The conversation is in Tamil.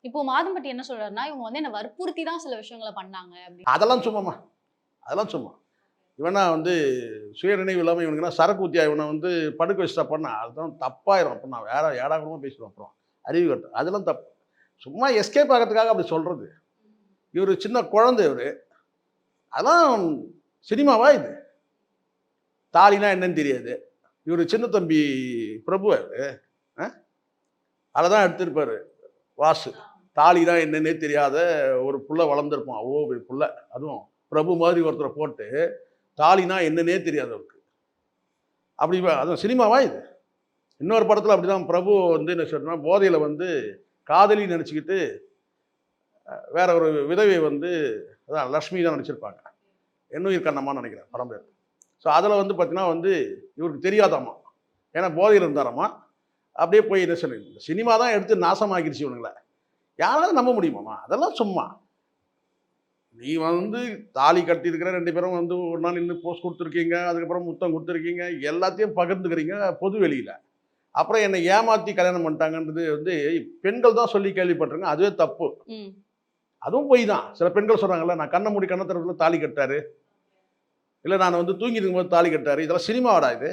இப்போ மாதம்பட்டி என்ன சொல்றாருன்னா, இவங்க வந்து என்ன வற்புறுத்தி தான் சில விஷயங்கள பண்ணாங்க அப்படின்னு. அதெல்லாம் சும்மாம்மா. அதெல்லாம் சும்மா. இவனா வந்து சுயநினைவு இல்லாம இவனுக்குன்னா சரக்கு ஊத்தியா இவன வந்து படுக்க வச்சுட்டா பண்ணா, அதுதான் தப்பாயிரும். அப்ப நான் வேற ஏடாகூடமா பேசிடுவேன் அப்புறம். அறிவு கெட்டவன். அதெல்லாம் தப்பு. சும்மா எஸ்கேப் ஆகறதுக்காக அப்படி சொல்றது. இவரு சின்ன குழந்தை இவரு. அதெல்லாம் சினிமாவா இது? தாலின்னா என்னன்னு தெரியாது. இவரு சின்ன தம்பி பிரபுவா இவரு? அ? அத தான் எடுத்திருப்பாரு வாசு. தாலின்னா என்னன்னே தெரியாத ஒரு புள்ள வளர்ந்திருப்பான். அவ்ளோ பெரிய புள்ள. அதுவும் பிரபு மாதிரி ஒருத்தர போட்டு, தாலின்னா என்னன்னே தெரியாது அவருக்கு. அப்படி அதுவும் சினிமாவா இது? இன்னொரு படத்துல அப்படிதான் பிரபு வந்து என்ன சொல்றேன்னா, போதையில வந்து காதலி நெனச்சுக்கிட்டு, வேற ஒரு விதவைய வந்து அதான் லட்சுமி தான் நடிச்சிருப்பாங்க. எண்ணுயிர் கண்ணம்மான்னு நெனைக்கிறேன் படம் பேரு. ஸோ அதுல வந்து பார்த்தீங்கன்னா வந்து, இவருக்கு தெரியாதாமா. ஏன்னா போதையில இருந்தாராமா. அப்படியே போய் என்ன சொல்றது, சினிமா தான் எடுத்து நாசமாக்கிருச்சு இவனுங்கள. யாராவது நம்ப முடியுமாம்மா? அதெல்லாம் சும்மா. நீ வந்து தாலி கட்டியிருக்கிற 2 பேரும் வந்து ஒரு நாள் நின்னு போஸ் குடுத்துருக்கீங்க. அதுக்கப்புறம் முத்தம் குடுத்துருக்கீங்க. எல்லாத்தையும் பகிர்ந்துக்கிறீங்க பொது வெளியில. அப்புறம் என்ன ஏமாத்தி கல்யாணம் பண்ணிட்டாங்கன்றது வந்து பெண்கள் தான் சொல்லி கேள்விப்பட்டுருக்கேன். அதுவே தப்பு. ம். அதுவும் பொய் தான். சில பெண்கள் சொல்றாங்கல்ல, நான் கண்ண மூடி கண்ண திறக்கக்குள்ள தாலி கட்டாரு. இல்ல நான் வந்து தூங்கிட்டு இருக்கும்போது தாலி கட்டாரு. இதெல்லாம் சினிமாவாடா இது?